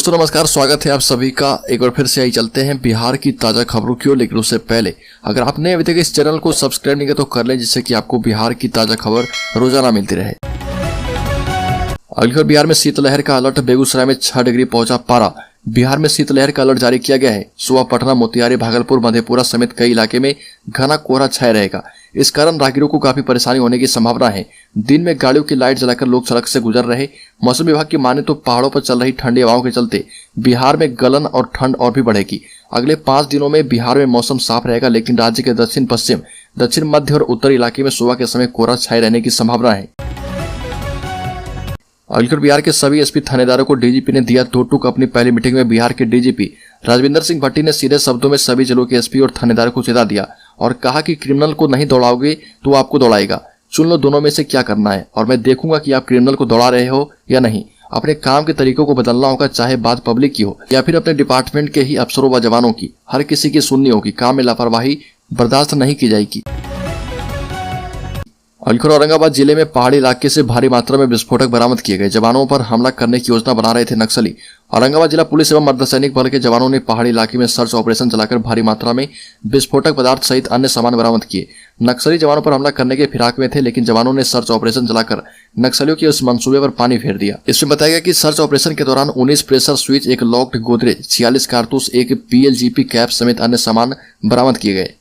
तो नमस्कार, स्वागत है आप सभी का। एक बार फिर से आई चलते हैं बिहार की ताज़ा खबरों की ओर। लेकिन उससे पहले अगर आपने अभी तक इस चैनल को सब्सक्राइब नहीं किया तो कर लें, जिससे कि आपको बिहार की ताज़ा खबर रोजाना मिलती रहे। अगली खबर, बिहार में शीतलहर का अलर्ट, बेगूसराय में 6 डिग्री पहुंचा पारा। बिहार में शीतलहर का अलर्ट जारी किया गया है। सुबह पटना, मोतिहारी, भागलपुर, मधेपुरा समेत कई इलाके में घना कोहरा छाया रहेगा। इस कारण राहगीरों को काफी परेशानी होने की संभावना है। दिन में गाड़ियों की लाइट जलाकर लोग सड़क से गुजर रहे। मौसम विभाग की माने तो पहाड़ों पर चल रही ठंडी हवाओं के चलते बिहार में गलन और ठंड और भी बढ़ेगी। अगले 5 दिनों में बिहार में मौसम साफ रहेगा, लेकिन राज्य के दक्षिण पश्चिम, दक्षिण मध्य और उत्तरी इलाके में सुबह के समय कोहरा छाये रहने की संभावना है। अगली, बिहार के सभी एसपी थानेदारों को डीजीपी ने दिया 2 टूक। अपनी पहली मीटिंग में बिहार के डीजीपी राजविंदर सिंह भट्टी ने सीधे शब्दों में सभी जिलों के एसपी और थानेदारों को चेता दिया और कहा कि क्रिमिनल को नहीं दौड़ाओगे तो आपको दौड़ाएगा। चुन लो दोनों में से क्या करना है और मैं देखूंगा कि आप क्रिमिनल को दौड़ा रहे हो या नहीं। अपने काम के तरीकों को बदलना होगा, चाहे बात पब्लिक की हो या फिर अपने डिपार्टमेंट के ही अफसरों व जवानों की। हर किसी की सुननी होगी। काम में लापरवाही बर्दाश्त नहीं की जाएगी। अलीगढ़ औरंगाबाद जिले में पहाड़ी इलाके से भारी मात्रा में विस्फोटक बरामद किए गए। जवानों पर हमला करने की योजना बना रहे थे नक्सली। औरंगाबाद जिला पुलिस एवं अर्धसैनिक बल के जवानों ने पहाड़ी इलाके में सर्च ऑपरेशन चलाकर भारी मात्रा में विस्फोटक पदार्थ सहित अन्य सामान बरामद किए। नक्सली जवानों पर हमला करने के फिराक में थे, लेकिन जवानों ने सर्च ऑपरेशन चलाकर नक्सलियों के उस मंसूबे पर पानी फेर दिया। इसमें बताया गया कि सर्च ऑपरेशन के दौरान 19 प्रेशर स्विच, एक लॉक्ड गोदरेज, 46 कारतूस, एक PLGP कैप समेत अन्य सामान बरामद किए गए।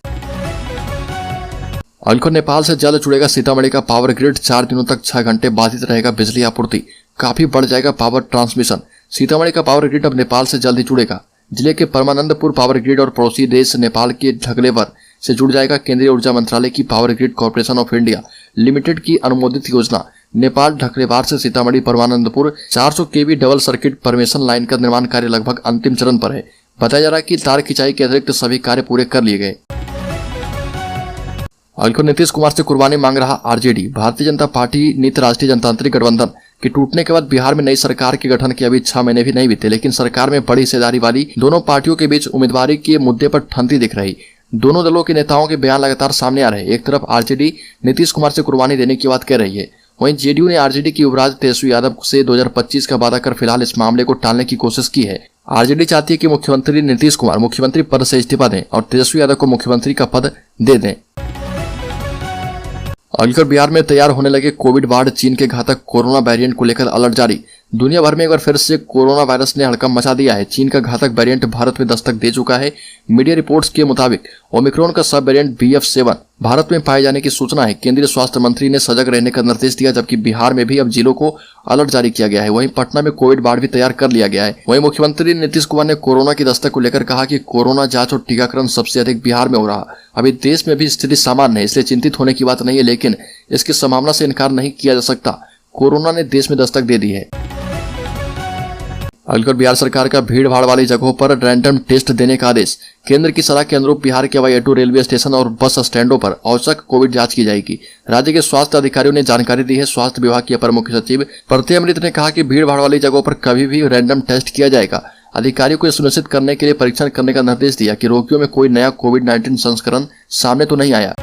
अलीगढ़, नेपाल से जल्द जुड़ेगा सीतामढ़ी का पावर ग्रिड। 4 दिनों तक 6 घंटे बाधित रहेगा बिजली आपूर्ति। काफी बढ़ जाएगा पावर ट्रांसमिशन। सीतामढ़ी का पावर ग्रिड अब नेपाल से जल्द ही जुड़ेगा। जिले के परमानंदपुर पावर ग्रिड और पड़ोसी देश नेपाल के ढगलेवर से जुड़ जाएगा। केंद्रीय ऊर्जा मंत्रालय की power grid corporation of India limited की अनुमोदित योजना नेपाल ढगलेवार से Sitamarhi Parmanandpur 400 kV double circuit permission line का निर्माण कार्य लगभग अंतिम चरण पर है। बताया जा रहा है कि तार खिंचाई के अतिरिक्त सभी कार्य पूरे कर लिए गए। अलीगढ़, नीतीश कुमार से कुर्बानी मांग रहा आरजेडी। भारतीय जनता पार्टी नीति राष्ट्रीय जनतांत्रिक गठबंधन के टूटने के बाद बिहार में नई सरकार के गठन के अभी 6 महीने भी नहीं बीते, लेकिन सरकार में बड़ी हिस्सेदारी वाली दोनों पार्टियों के बीच उम्मीदवारी के मुद्दे पर ठंडी दिख रही। दोनों दलों के नेताओं के बयान लगातार सामने आ रहे। एक तरफ आरजेडी नीतीश कुमार से कुर्बानी देने की बात कह रही है, वहीं जेडीयू ने आरजेडी की युवराज तेजस्वी यादव से 2025 का वादा कर फिलहाल इस मामले को टालने की कोशिश की है। आरजेडी चाहती है कि मुख्यमंत्री नीतीश कुमार मुख्यमंत्री पद से इस्तीफा दें और तेजस्वी यादव को मुख्यमंत्री का पद दे दें। अलीगढ़, बिहार में तैयार होने लगे कोविड वार्ड। चीन के घातक कोरोना वेरिएंट को लेकर अलर्ट जारी। दुनिया भर में एक बार फिर से कोरोना वायरस ने हड़कंप मचा दिया है। चीन का घातक वेरिएंट भारत में दस्तक दे चुका है। मीडिया रिपोर्ट्स के मुताबिक ओमिक्रॉन का सब वेरिएंट BF7 भारत में पाए जाने की सूचना है। केंद्रीय स्वास्थ्य मंत्री ने सजग रहने का निर्देश दिया, जबकि बिहार में भी अब जिलों को अलर्ट जारी किया गया है। वहीं पटना में कोविड वार्ड भी तैयार कर लिया गया है। वहीं मुख्यमंत्री नीतीश कुमार ने कोरोना की दस्तक को लेकर कहा कि कोरोना जांच और टीकाकरण सबसे अधिक बिहार में हो रहा। अभी देश में भी स्थिति सामान्य है, इसलिए चिंतित होने की बात नहीं है, लेकिन इसकी संभावना से इनकार नहीं किया जा सकता। कोरोना ने देश में दस्तक दे दी है। अलीगढ़, बिहार सरकार का भीड़ भाड़ वाली जगहों पर रैंडम टेस्ट देने का आदेश। केंद्र की सलाह के अनुरूप बिहार के हवाई अड्डों, रेलवे स्टेशन और बस स्टैंडों पर औचक कोविड जांच की जाएगी। राज्य के स्वास्थ्य अधिकारियों ने जानकारी दी है। स्वास्थ्य विभाग के अपर मुख्य सचिव प्रत्यय अमृत ने कहा कि भीड़ भाड़ वाली जगहों पर कभी भी रैंडम टेस्ट किया जाएगा। अधिकारियों को यह सुनिश्चित करने के लिए परीक्षण करने का निर्देश दिया कि रोगियों में कोई नया कोविड-19 संस्करण सामने तो नहीं आया।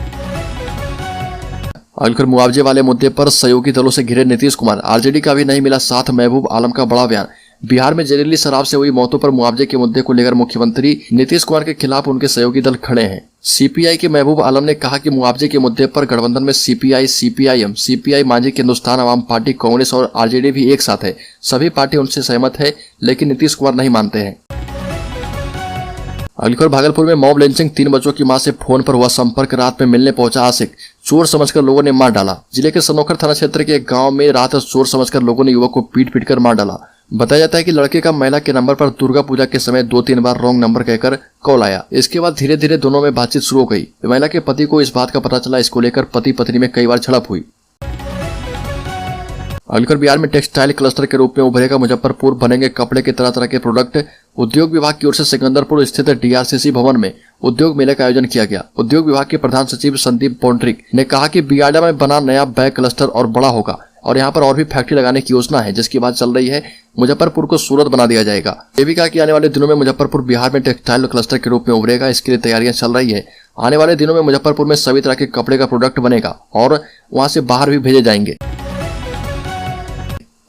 अलीगढ़, मुआवजे वाले मुद्दे पर सहयोगी दलों से घिरे नीतीश कुमार। आरजेडी का भी नहीं मिला साथ। महबूब आलम का बड़ा बयान। बिहार में जहरीली शराब से हुई मौतों पर मुआवजे के मुद्दे को लेकर मुख्यमंत्री नीतीश कुमार के खिलाफ उनके सहयोगी दल खड़े हैं। CPI के महबूब आलम ने कहा कि मुआवजे के मुद्दे पर गठबंधन में CPI, CPIM, CPI मांझी की हिंदुस्तान आवाम पार्टी, कांग्रेस और आरजेडी भी एक साथ है। सभी पार्टी उनसे सहमत है, लेकिन नीतीश कुमार नहीं मानते हैं। अलीगढ़, भागलपुर में मॉब लिंचिंग। 3 बच्चों की मां से फोन पर हुआ संपर्क। रात में मिलने पहुंचा आशिक, चोर समझकर लोगों ने मार डाला। जिले के सनोखर थाना क्षेत्र के एक गांव में रात चोर समझकर लोगों ने युवक को पीट कर मार डाला। बताया जाता है कि लड़के का महिला के नंबर पर दुर्गा पूजा के समय 2-3 बार रॉन्ग नंबर कहकर कॉल आया। इसके बाद धीरे धीरे दोनों में बातचीत शुरू हो गई। महिला के पति को इस बात का पता चला। इसको लेकर पति पत्नी में कई बार झड़प हुई। अलीगढ़, बिहार में टेक्सटाइल क्लस्टर के रूप में उभरेगा मुजफ्फरपुर। बनेंगे कपड़े के तरह तरह के प्रोडक्ट। उद्योग विभाग की ओर से सिकंदरपुर स्थित DRCC भवन में उद्योग मेले का आयोजन किया गया। उद्योग विभाग के प्रधान सचिव संदीप पौंड्रिक ने कहा कि बियाडा में बना नया बैग क्लस्टर और बड़ा होगा और यहाँ पर और भी फैक्ट्री लगाने की योजना है, जिसकी बात चल रही है। मुजफ्फरपुर को सूरत बना दिया जाएगा। ये भी कहा कि आने वाले दिनों में मुजफ्फरपुर बिहार में टेक्सटाइल क्लस्टर के रूप में उभरेगा। इसके लिए तैयारियां चल रही है। आने वाले दिनों में मुजफ्फरपुर में सभी तरह के कपड़े का प्रोडक्ट बनेगा और वहां से बाहर भी भेजे जाएंगे।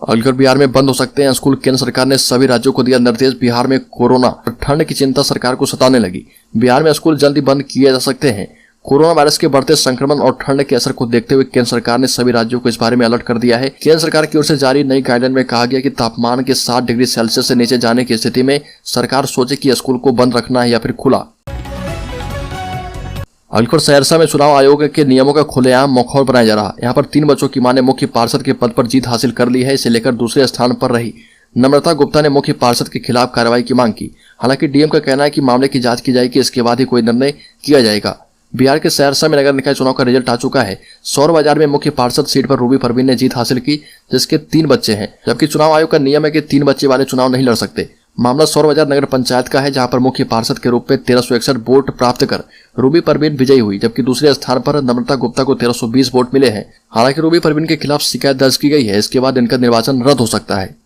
अगर बिहार में बंद हो सकते हैं स्कूल, केंद्र सरकार ने सभी राज्यों को दिया निर्देश। बिहार में कोरोना और ठंड की चिंता सरकार को सताने लगी। बिहार में स्कूल जल्दी बंद किए जा सकते हैं। कोरोना वायरस के बढ़ते संक्रमण और ठंड के असर को देखते हुए केंद्र सरकार ने सभी राज्यों को इस बारे में अलर्ट कर दिया है। केंद्र सरकार की ओर से जारी नई गाइडलाइन में कहा गया कि तापमान के 7 डिग्री सेल्सियस से नीचे जाने की स्थिति में सरकार सोचे कि स्कूल को बंद रखना है या फिर खुला। अलखुर सहरसा में चुनाव आयोग के नियमों का खुलेआम मखौल बनाया जा रहा। यहाँ पर 3 बच्चों की मां ने मुख्य पार्षद के पद पर जीत हासिल कर ली है। इसे लेकर दूसरे स्थान पर रही नम्रता गुप्ता ने मुख्य पार्षद के खिलाफ कार्रवाई की मांग की। हालांकि डीएम का कहना है कि मामले की जांच की जाएगी, इसके बाद ही कोई निर्णय किया जाएगा। बिहार के सहरसा में नगर निकाय चुनाव का रिजल्ट आ चुका है। सौर बाजार में मुख्य पार्षद सीट पर रूबी परवीन ने जीत हासिल की, जिसके 3 बच्चे हैं, जबकि चुनाव आयोग का नियम है कि 3 बच्चे वाले चुनाव नहीं लड़ सकते। मामला सौर बाजार नगर पंचायत का है, जहां पर मुख्य पार्षद के रूप में 1361 वोट प्राप्त कर रूबी परवीन विजयी हुई, जबकि दूसरे स्थान पर नम्रता गुप्ता को 1320 वोट मिले हैं। हालांकि रूबी परवीन के खिलाफ शिकायत दर्ज की गई है, इसके बाद इनका निर्वाचन रद्द हो सकता है।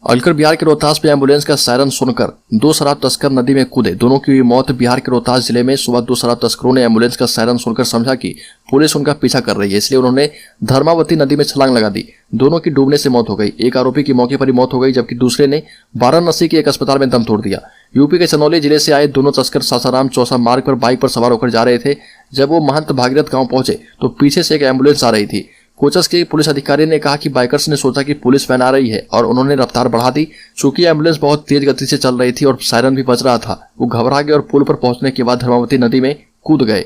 अलकर बिहार के रोहतास में एम्बुलेंस का सायरन सुनकर 2 शराब तस्कर नदी में कूदे, दोनों की हुई मौत। बिहार के रोहतास जिले में सुबह 2 शराब तस्करों ने एम्बुलेंस का सायरन सुनकर समझा कि पुलिस उनका पीछा कर रही है, इसलिए उन्होंने धर्मावती नदी में छलांग लगा दी। दोनों की डूबने से मौत हो गई। एक आरोपी की मौके पर ही मौत हो गई, जबकि दूसरे ने वाराणसी के एक अस्पताल में दम तोड़ दिया। यूपी के चंदौली जिले से आए दोनों तस्कर सासाराम चौसा मार्ग पर बाइक पर सवार होकर जा रहे थे। जब वो महंत भागीरथ गांव पहुंचे तो पीछे से एक एम्बुलेंस आ रही थी। कोचस के पुलिस अधिकारी ने कहा कि बाइकर्स ने सोचा कि पुलिस वैन आ रही है और उन्होंने रफ्तार बढ़ा दी। चूंकि एम्बुलेंस बहुत तेज गति से चल रही थी और सायरन भी बज रहा था, वो घबरा गए और पुल पर पहुंचने के बाद धर्मावती नदी में कूद गए।